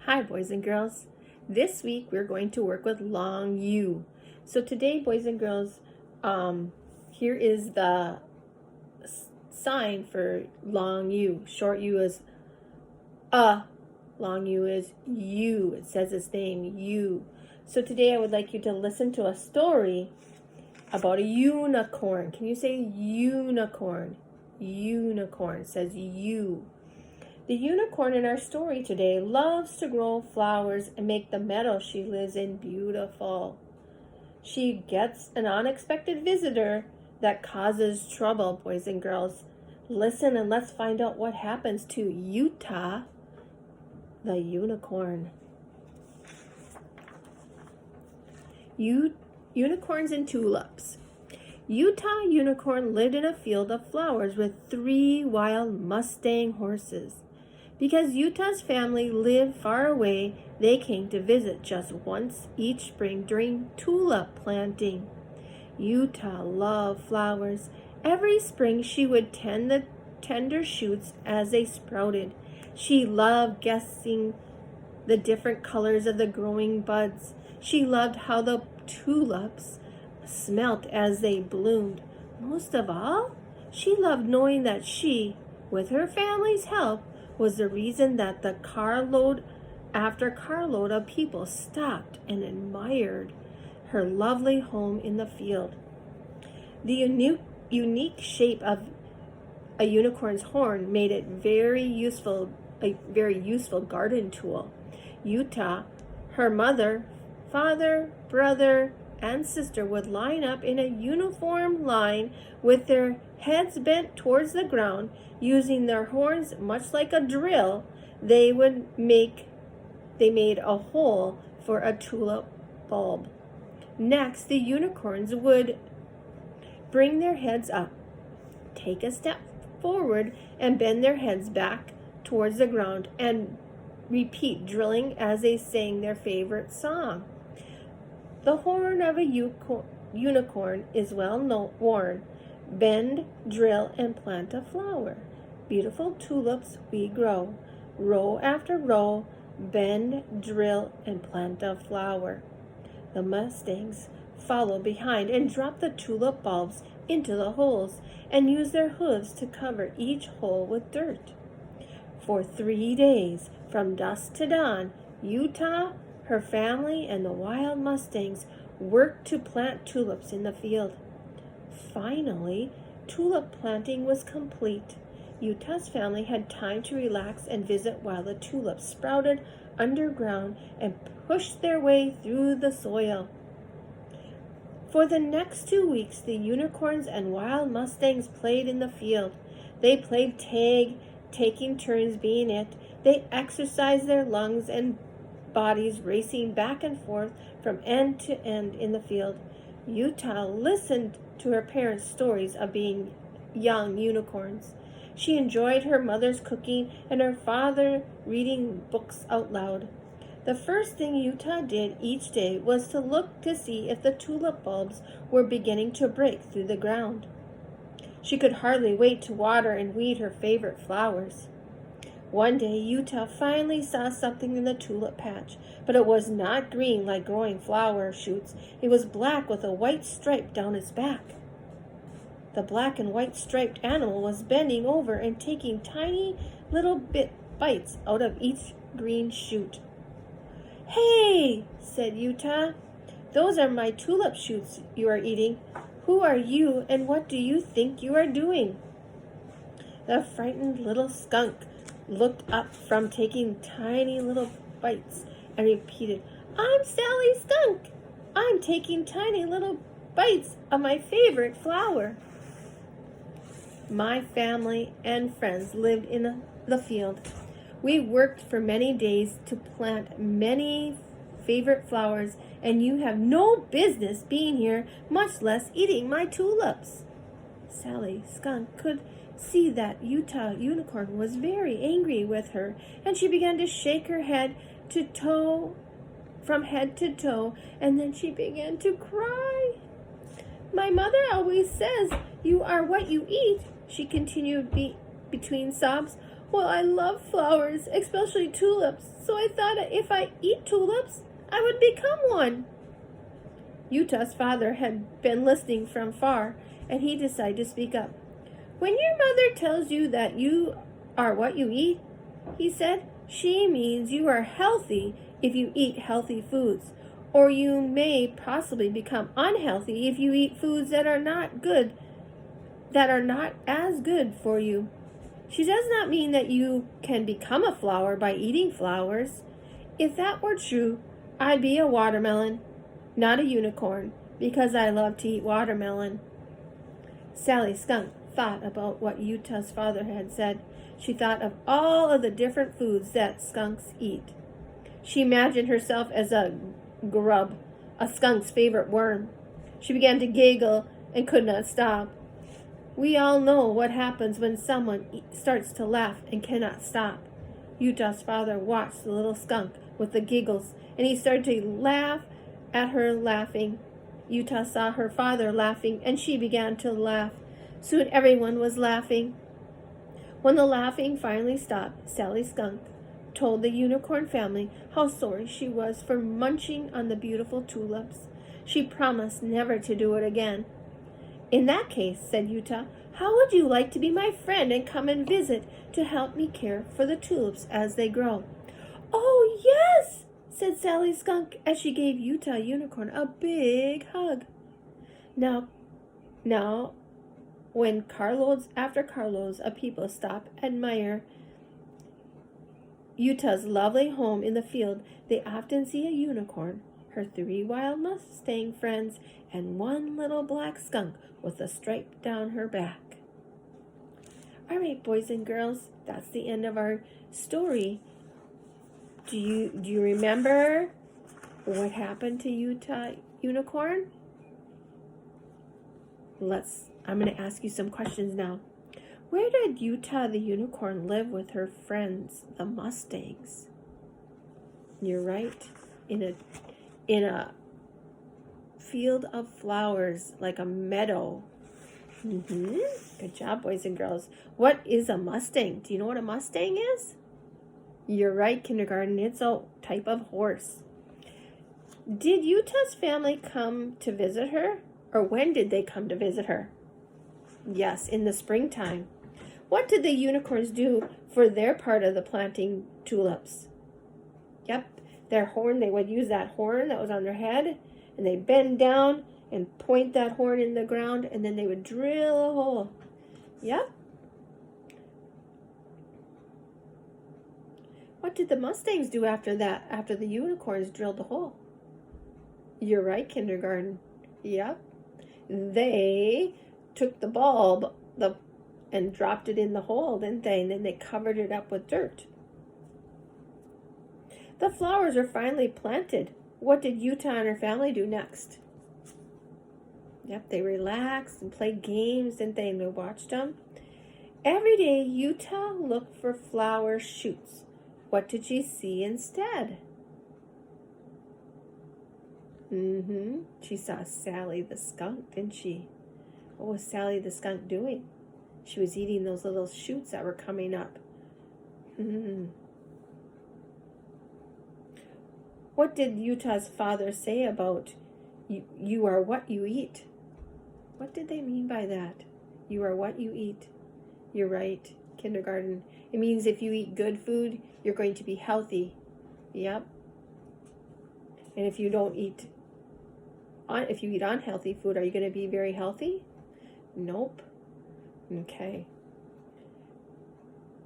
Hi, boys and girls. This week we're going to work with long U. So today, boys and girls, here is the sign for long U. Short U is long U is U. It says its name, U. So today I would like you to listen to a story about a unicorn. Can you say unicorn? Unicorn. It says U. The unicorn in our story today loves to grow flowers and make the meadow she lives in beautiful. She gets an unexpected visitor that causes trouble, boys and girls. Listen and let's find out what happens to Utah, the unicorn. Unicorns and tulips. Utah unicorn lived in a field of flowers with 3 wild Mustang horses. Because Utah's family lived far away, they came to visit just once each spring during tulip planting. Utah loved flowers. Every spring she would tend the tender shoots as they sprouted. She loved guessing the different colors of the growing buds. She loved how the tulips smelt as they bloomed. Most of all, she loved knowing that she, with her family's help, was the reason that the carload after carload of people stopped and admired her lovely home in the field. The unique shape of a unicorn's horn made it a very useful garden tool. Utah, her mother, father, brother, and sister would line up in a uniform line with their heads bent towards the ground. Using their horns much like a drill, they made a hole for a tulip bulb. Next, the unicorns would bring their heads up, take a step forward, and bend their heads back towards the ground and repeat drilling as they sang their favorite song. The horn of a unicorn is well worn. Bend, drill, and plant a flower. Beautiful tulips we grow. Row after row, bend, drill, and plant a flower. The Mustangs follow behind and drop the tulip bulbs into the holes and use their hooves to cover each hole with dirt. For 3 days, from dusk to dawn, Utah, her family, and the wild Mustangs worked to plant tulips in the field. Finally, tulip planting was complete. Utah's family had time to relax and visit while the tulips sprouted underground and pushed their way through the soil. For the next 2 weeks, the unicorns and wild Mustangs played in the field. They played tag, taking turns being it. They exercised their lungs and bodies, racing back and forth from end to end in the field. Utah listened to her parents' stories of being young unicorns. She enjoyed her mother's cooking and her father reading books out loud. The first thing Utah did each day was to look to see if the tulip bulbs were beginning to break through the ground. She could hardly wait to water and weed her favorite flowers. One day, Utah finally saw something in the tulip patch, but it was not green like growing flower shoots. It was black with a white stripe down its back. The black and white striped animal was bending over and taking tiny little bites out of each green shoot. "Hey," said Utah, "those are my tulip shoots you are eating. Who are you and what do you think you are doing?" The frightened little skunk looked up from taking tiny little bites and repeated, "I'm Sally Skunk. I'm taking tiny little bites of my favorite flower." My family and friends lived in the field. We worked for many days to plant many favorite flowers, and you have no business being here, much less eating my tulips. Sally Skunk could see that Utah unicorn was very angry with her, and she began to shake her head from head to toe, and then she began to cry. "My mother always says you are what you eat," she continued between sobs. Well, I love flowers, especially tulips, so I thought if I eat tulips, I would become one. Utah's father had been listening from far, and he decided to speak up. When your mother tells you that you are what you eat, he said, she means you are healthy if you eat healthy foods, or you may possibly become unhealthy if you eat foods that are not as good for you. She does not mean that you can become a flower by eating flowers. If that were true, I'd be a watermelon, not a unicorn, because I love to eat watermelon. Sally Skunk thought about what Utah's father had said. She thought of all of the different foods that skunks eat. She imagined herself as a grub, a skunk's favorite worm. She began to giggle and could not stop. We all know what happens when someone starts to laugh and cannot stop. Utah's father watched the little skunk with the giggles, and he started to laugh at her laughing. Utah saw her father laughing, and she began to laugh. Soon everyone was laughing. When the laughing finally stopped, Sally Skunk told the unicorn family how sorry she was for munching on the beautiful tulips. She promised never to do it again. In that case, said Utah, how would you like to be my friend and come and visit to help me care for the tulips as they grow? Oh, yes, said Sally Skunk as she gave Utah Unicorn a big hug. Now, when carloads after carloads of people stop and admire Utah's lovely home in the field, they often see a unicorn, her 3 wild Mustang friends, and 1 little black skunk with a stripe down her back. All right, boys and girls, that's the end of our story. Do you remember what happened to Utah Unicorn? I'm going to ask you some questions now. Where did Utah the Unicorn live with her friends, the Mustangs? You're right. In a field of flowers, like a meadow. Good job, boys and girls. What is a Mustang? Do you know what a Mustang is? You're right, kindergarten. It's a type of horse. Did Utah's family come to visit her? Or when did they come to visit her? Yes, in the springtime. What did the unicorns do for their part of the planting tulips? Yep, their horn, they would use that horn that was on their head, and they'd bend down and point that horn in the ground, and then they would drill a hole. Yep. What did the Mustangs do after that, after the unicorns drilled the hole? You're right, kindergarten. Yep. They took the bulb and dropped it in the hole, didn't they? And then they covered it up with dirt. The flowers are finally planted. What did Utah and her family do next? Yep, they relaxed and played games, didn't they? And they watched them. Every day, Utah looked for flower shoots. What did she see instead? She saw Sally the skunk, didn't she? What was Sally the skunk doing? She was eating those little shoots that were coming up. What did Utah's father say about you are what you eat? What did they mean by that? You are what you eat. You're right, kindergarten. It means if you eat good food, you're going to be healthy. Yep. And if you eat unhealthy food, are you going to be very healthy? Nope. Okay.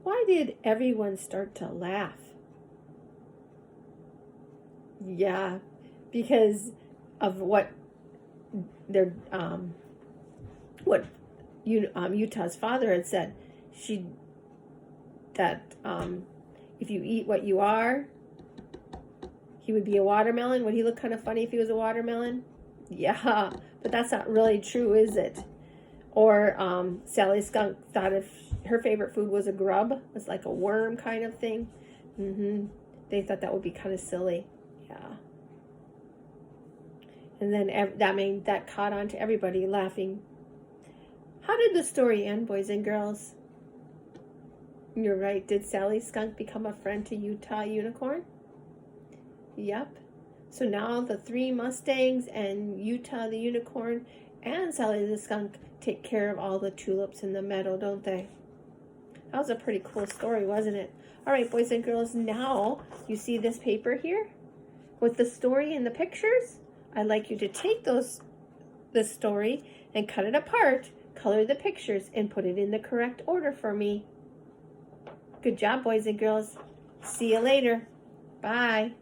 Why did everyone start to laugh? Yeah, because of what Utah's father had said. If you eat what you are, he would be a watermelon. Would he look kind of funny if he was a watermelon? Yeah, but that's not really true, is it? Or Sally Skunk thought if her favorite food was a grub, it was like a worm kind of thing. They thought that would be kind of silly. Yeah. And then that caught on to everybody laughing. How did the story end, boys and girls? You're right. Did Sally Skunk become a friend to Utah Unicorn? Yep. So now the 3 Mustangs and Utah the Unicorn and Sally the Skunk take care of all the tulips in the meadow, don't they? That was a pretty cool story, wasn't it? All right, boys and girls, now you see this paper here with the story and the pictures? I'd like you to take this story and cut it apart, color the pictures, and put it in the correct order for me. Good job, boys and girls. See you later. Bye.